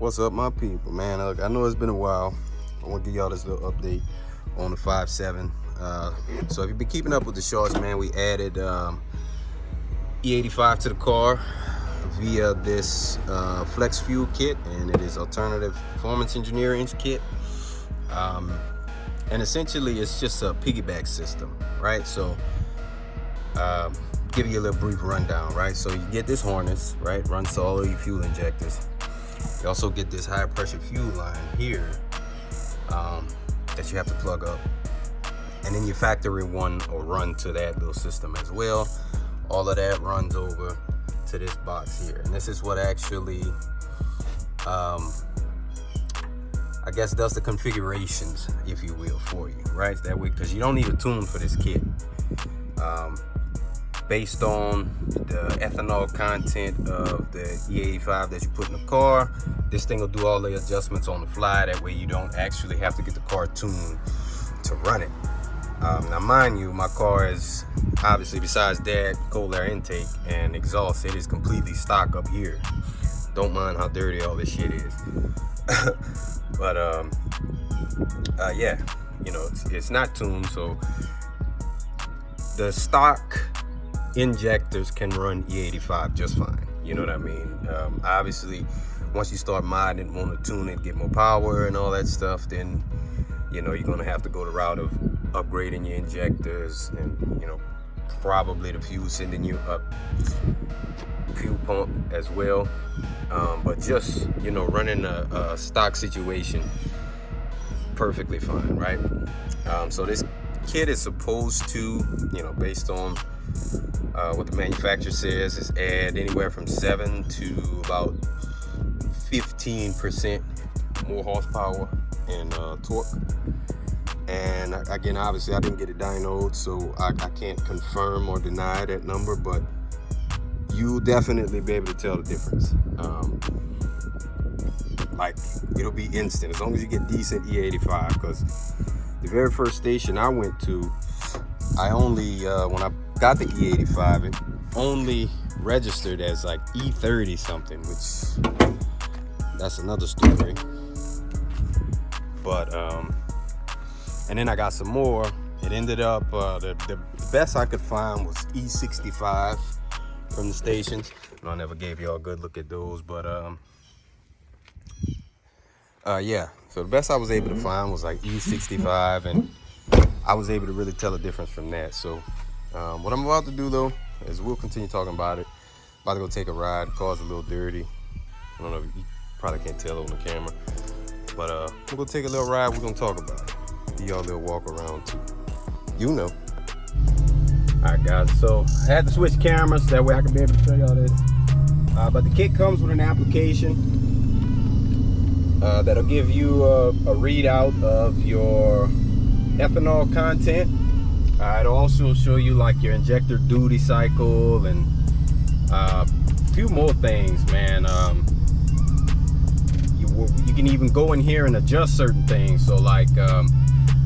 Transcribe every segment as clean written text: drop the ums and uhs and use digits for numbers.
What's up, my people, man? Look, I know it's been a while. I want to give y'all this little update on the 5.7. So if you've been keeping up with the shorts, man, we added E85 to the car via this flex fuel kit, and it is alternative performance engineering kit. And essentially it's just a piggyback system, right? So give you a little brief rundown, right? So you get this harness, right? Runs to all of your fuel injectors. You also get this high pressure fuel line here that you have to plug up, and then you factor in one or run to that little system as well. All of that runs over to this box here, and this is what actually I guess does the configurations, if you will, for you, right? That way, because you don't need a tune for this kit. Based on the ethanol content of the E85 that you put in the car, this thing will do all the adjustments on the fly. That way you don't actually have to get the car tuned to run it. Now mind you, my car is obviously, besides that cold air intake and exhaust, it is completely stock up here. Don't mind how dirty all this shit is. But yeah, you know, it's not tuned, so the stock injectors can run E85 just fine. You know what I mean? Obviously, once you start modding, want to tune it, get more power and all that stuff, then you know you're gonna have to go the route of upgrading your injectors, and you know, probably the fuel, sending you up fuel pump as well. But just, you know, running a stock situation, perfectly fine, right? So this kit is supposed to, you know, based on what the manufacturer says, is add anywhere from 7 to about 15% more horsepower and torque. And again, obviously I didn't get it dynoed, so I can't confirm or deny that number, but you'll definitely be able to tell the difference. Like, it'll be instant as long as you get decent E85, because the very first station I went to, I only when I got the E85, it only registered as like E30 something, which that's another story. But and then I got some more. It ended up the best I could find was E65 from the stations. I never gave y'all a good look at those, but yeah, so the best I was able to find was like E65, and I was able to really tell the difference from that. So what I'm about to do though is we'll continue talking about it. About to go take a ride. The car's a little dirty. I don't know, you probably can't tell on the camera, but we're gonna take a little ride. We're gonna talk about it. Give y'all a little walk around too, you know. All right guys, so I had to switch cameras, that way I can be able to show y'all this. But the kit comes with an application that'll give you a readout of your ethanol content. It'll also show you like your injector duty cycle and a few more things, man. You can even go in here and adjust certain things. So like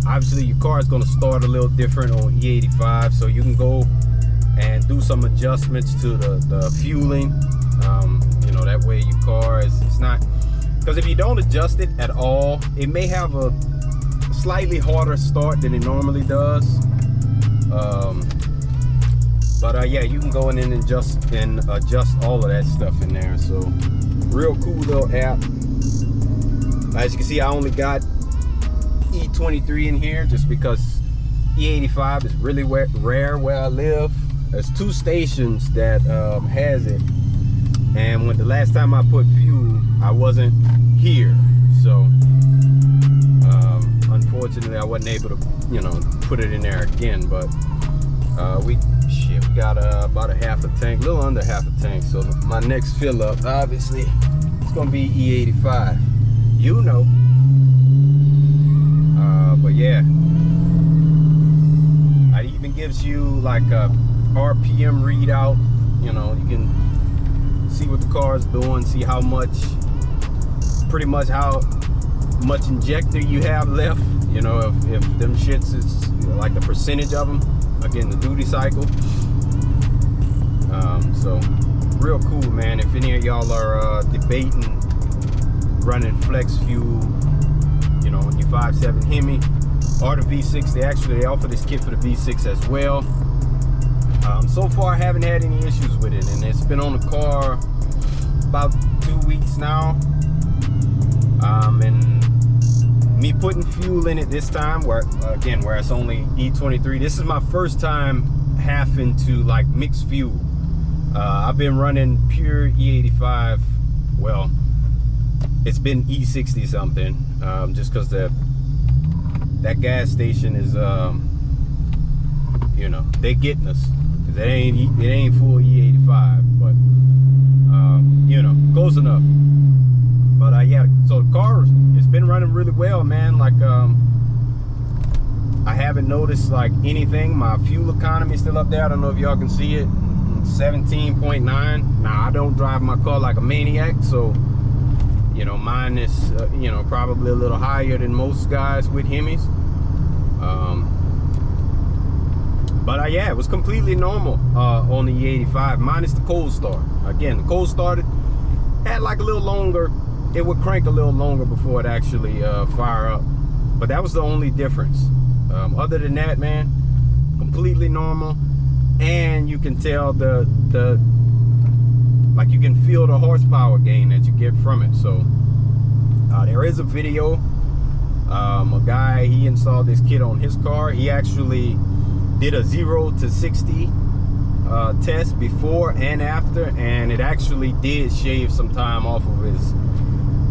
obviously your car is going to start a little different on E85, so you can go and do some adjustments to the fueling. You know, that way your car it's not, because if you don't adjust it at all, it may have a slightly harder start than it normally does. But yeah, you can go in and adjust all of that stuff in there. So real cool little app. As you can see, I only got E23 in here just because E85 is really rare where I live. There's 2 stations that has it, and when the last time I put fuel, I wasn't here, so unfortunately I wasn't able to, you know, put it in there again. But we got about a half a tank, a little under half a tank. So my next fill up, obviously, it's gonna be E85, you know. But yeah, it even gives you like a RPM readout. You know, you can see what the car is doing, see how much, pretty much how much injector you have left. You know, if them shits is like the percentage of them, again, the duty cycle. So real cool, man. If any of y'all are debating running flex fuel, you know, on your 5.7 Hemi or the V6. They offer this kit for the V6 as well. So far I haven't had any issues with it, and it's been on the car about 2 weeks now. And me putting fuel in it this time, where it's only E23, this is my first time having to like mix fuel. I've been running pure E85. Well, it's been E60 something, just because that gas station is, you know, they getting us. It ain't full E85, but you know, close enough. But yeah, so the car, it's been running really well, man. Like I haven't noticed like anything. My fuel economy is still up there. I don't know if y'all can see it. 17.9. Now I don't drive my car like a maniac, so you know, mine is you know, probably a little higher than most guys with Hemis. But yeah, it was completely normal on the E85, minus the cold start. Again, the cold started, had like a little longer, it would crank a little longer before it actually fire up. But that was the only difference. Other than that, man, completely normal. And you can tell like you can feel the horsepower gain that you get from it. So there is a video. A guy, he installed this kit on his car. He actually did a 0 to 60 test before and after, and it actually did shave some time off of his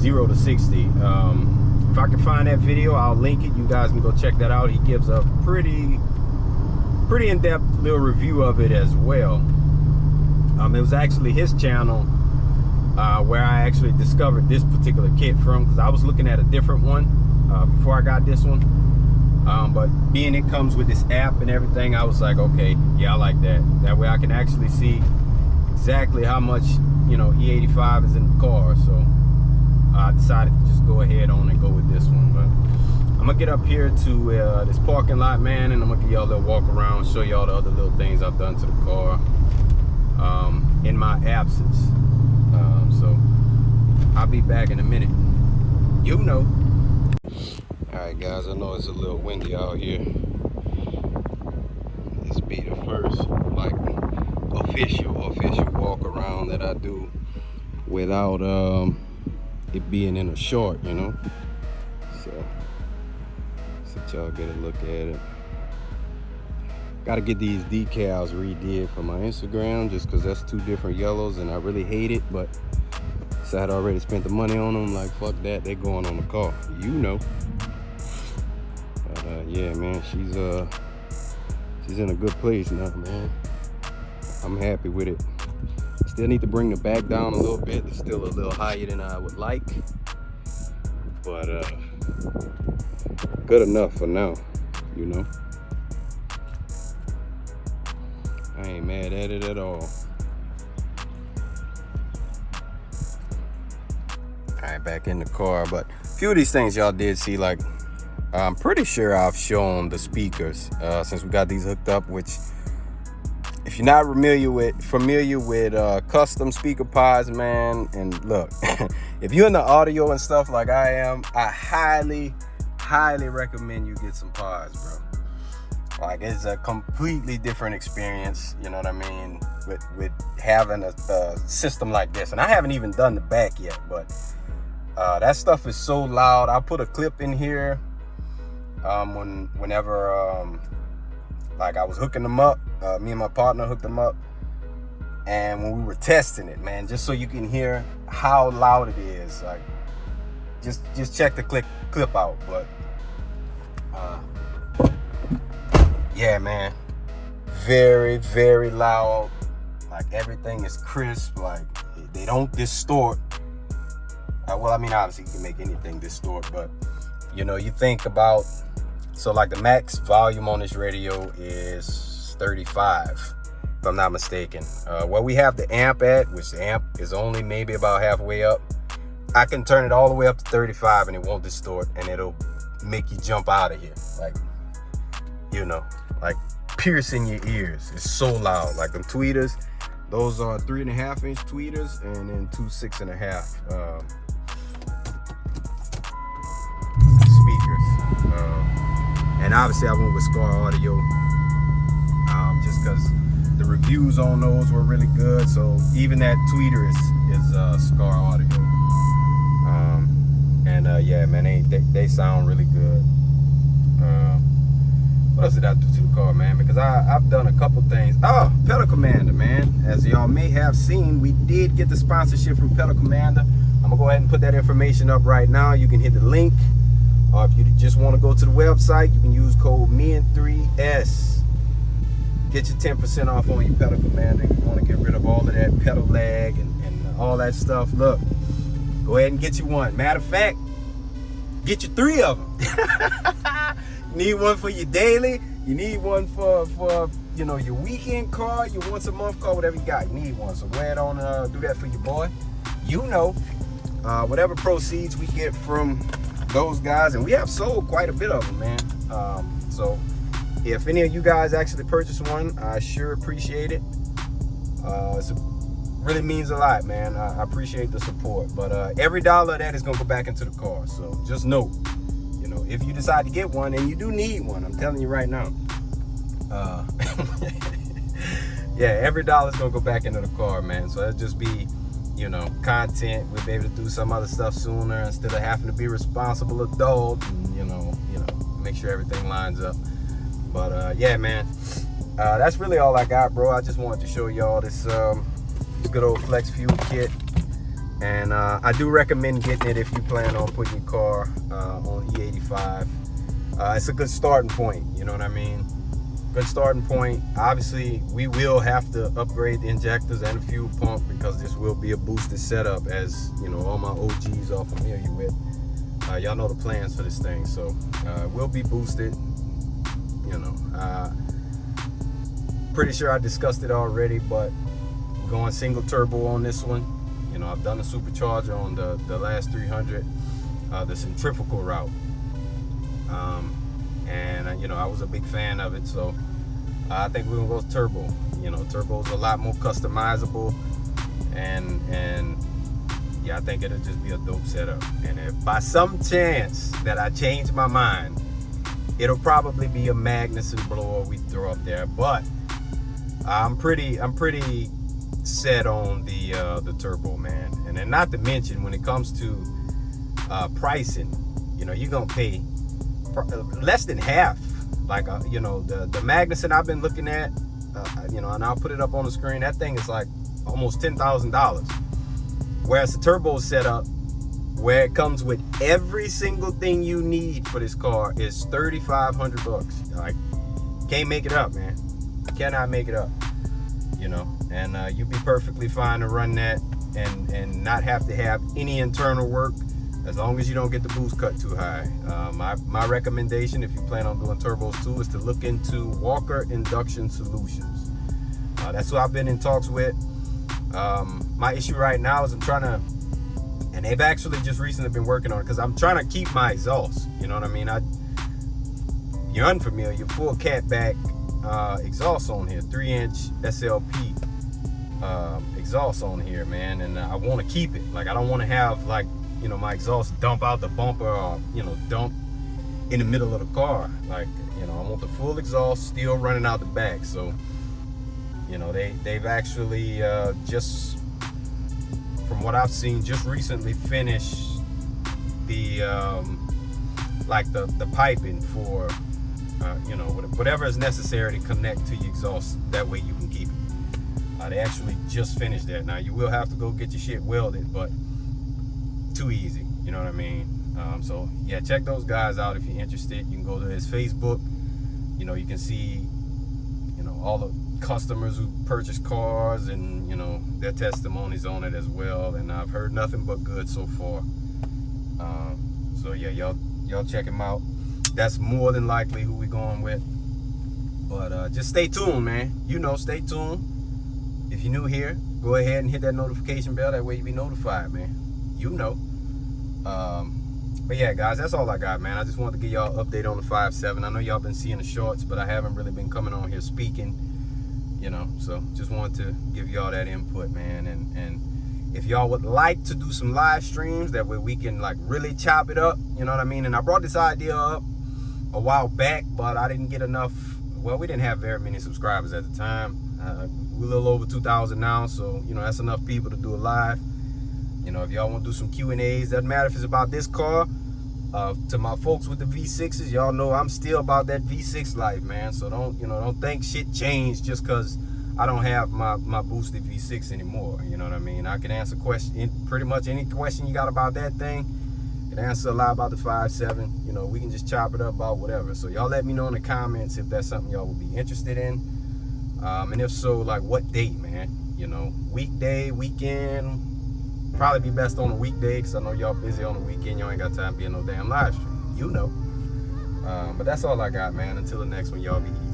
0 to 60. If I can find that video, I'll link it. You guys can go check that out. He gives a pretty in-depth little review of it as well. It was actually his channel where I actually discovered this particular kit from, because I was looking at a different one before I got this one. But being it comes with this app and everything, I was like, okay, yeah, I like that. That way I can actually see exactly how much, you know, E85 is in the car. So I decided to just go ahead on and go with this one. But I'm gonna get up here to this parking lot, man, and I'm gonna give y'all a little walk around, show y'all the other little things I've done to the car in my absence. So I'll be back in a minute. You know. Alright guys, I know it's a little windy out here. This be the first like official walk around that I do without it being in a short, you know. So let y'all get a look at it. Gotta get these decals redid for my Instagram, just because that's two different yellows and I really hate it, but so I'd already spent the money on them. Like, fuck that, they going on the car, you know. But yeah, man, she's in a good place now, man. I'm happy with it. Still need to bring the back down a little bit. It's still a little higher than I would like, but good enough for now, you know. I ain't mad at it at all. Alright, back in the car, but a few of these things y'all did see, like I'm pretty sure I've shown the speakers since we got these hooked up, which if you're not familiar with custom speaker pods, man, and look, if you're into audio and stuff like I am, I highly recommend you get some pods, bro. Like, it's a completely different experience, you know what I mean, with having a system like this. And I haven't even done the back yet, but that stuff is so loud. I'll put a clip in here whenever like I was hooking them up, me and my partner hooked them up, and when we were testing it, man, just so you can hear how loud it is. Like, just check the clip out. But yeah, man, very, very loud. Like, everything is crisp. Like, they don't distort. Well, I mean, obviously you can make anything distort, but you know, you think about, so like the max volume on this radio is 35, if I'm not mistaken. Where we have the amp at, which the amp is only maybe about halfway up, I can turn it all the way up to 35 and it won't distort, and it'll make you jump out of here. Like, you know, like piercing your ears. It's so loud. Like them tweeters, those are 3.5-inch tweeters, and then two 6.5 And obviously I went with Scar Audio, just because the reviews on those were really good. So even that tweeter is Scar Audio. Yeah, man, they sound really good. What else did I do to the car, man? Because I've done a couple things. Oh, Pedal Commander, man. As y'all may have seen, we did get the sponsorship from Pedal Commander. I'm gonna go ahead and put that information up right now. You can hit the link. Or if you just want to go to the website, you can use code Me&Three. Get your 10% off on your Pedal Commander. If you want to get rid of all of that pedal lag and all that stuff, look, go ahead and get you one. Matter of fact, get you 3 of them. You need one for your daily. You need one for you know, your weekend car, your once a month car, whatever you got. You need one. So go ahead on do that for your boy. You know, whatever proceeds we get from those guys, and we have sold quite a bit of them, man. So if any of you guys actually purchase one, I sure appreciate it. It really means a lot, man. I appreciate the support. But every dollar of that is gonna go back into the car. So just know, you know, if you decide to get one, and you do need one, I'm telling you right now. Yeah, every dollar is gonna go back into the car, man. So it'll just be, you know, content. We'll be able to do some other stuff sooner instead of having to be responsible adult and, you know, make sure everything lines up. But yeah, man, that's really all I got, bro. I just wanted to show y'all this good old flex fuel kit, and I do recommend getting it if you plan on putting your car on E85. It's a good starting point, you know what I mean? Good starting point. Obviously, we will have to upgrade the injectors and the fuel pump because this will be a boosted setup, as you know, all my OGs are familiar with. Y'all know the plans for this thing, so it will be boosted. You know, pretty sure I discussed it already, but going single turbo on this one. You know, I've done the supercharger on the last 300, the centrifugal route. And you know, I was a big fan of it, so I think we're gonna go turbo. You know, turbo's a lot more customizable, and yeah, I think it'll just be a dope setup. And if by some chance that I change my mind, it'll probably be a Magnuson blower we throw up there. But I'm pretty set on the turbo, man. And then not to mention, when it comes to pricing, you know, you're gonna pay less than half. Like you know, the Magnuson I've been looking at, you know, and I'll put it up on the screen. That thing is like almost $10,000. Whereas the turbo setup, where it comes with every single thing you need for this car, is $3,500. Like, can't make it up, man. Cannot make it up. You know, and you'd be perfectly fine to run that and not have to have any internal work, as long as you don't get the boost cut too high. My recommendation, if you plan on doing turbos too, is to look into Walker Induction Solutions. That's who I've been in talks with. My issue right now is I'm trying to, and they've actually just recently been working on it, because I'm trying to keep my exhaust. You know what I mean? You're unfamiliar, full catback exhaust on here, 3-inch SLP exhaust on here, man, and I want to keep it. Like, I don't want to have, like, you know, my exhaust dump out the bumper, or, you know, dump in the middle of the car. Like, you know, I want the full exhaust still running out the back. So, you know, they've actually just, from what I've seen, just recently finished the like the piping for you know, whatever is necessary to connect to your exhaust. That way you can keep it. They actually just finished that. Now, you will have to go get your shit welded, but too easy, you know what I mean? So yeah, check those guys out if you're interested. You can go to his Facebook. You know, you can see, you know, all the customers who purchase cars, and, you know, their testimonies on it as well. And I've heard nothing but good so far. So yeah, y'all check him out. That's more than likely who we're going with. But just stay tuned, man. You know, stay tuned. If you're new here, go ahead and hit that notification bell. That way you be notified, man. You know. But yeah, guys, that's all I got, man. I just wanted to give y'all an update on the 5.7. I know y'all been seeing the shorts, but I haven't really been coming on here speaking, you know. So just wanted to give y'all that input, man. And if y'all would like to do some live streams, that way we can, like, really chop it up, you know what I mean? And I brought this idea up a while back, but I didn't get enough. Well, we didn't have very many subscribers at the time. We're a little over 2,000 now, so you know that's enough people to do a live. You know, if y'all want to do some Q&As, doesn't matter if it's about this car. To my folks with the V6s, y'all know I'm still about that V6 life, man. So don't think shit changed just because I don't have my boosted V6 anymore. You know what I mean? I can answer pretty much any question you got about that thing. Can answer a lot about the 5.7. You know, we can just chop it up about whatever. So y'all let me know in the comments if that's something y'all would be interested in. And if so, like what date, man? You know, weekday, weekend. Probably be best on a weekday because I know y'all busy on the weekend. Y'all ain't got time to be in no damn live stream. You know. But that's all I got, man. Until the next one, y'all be easy.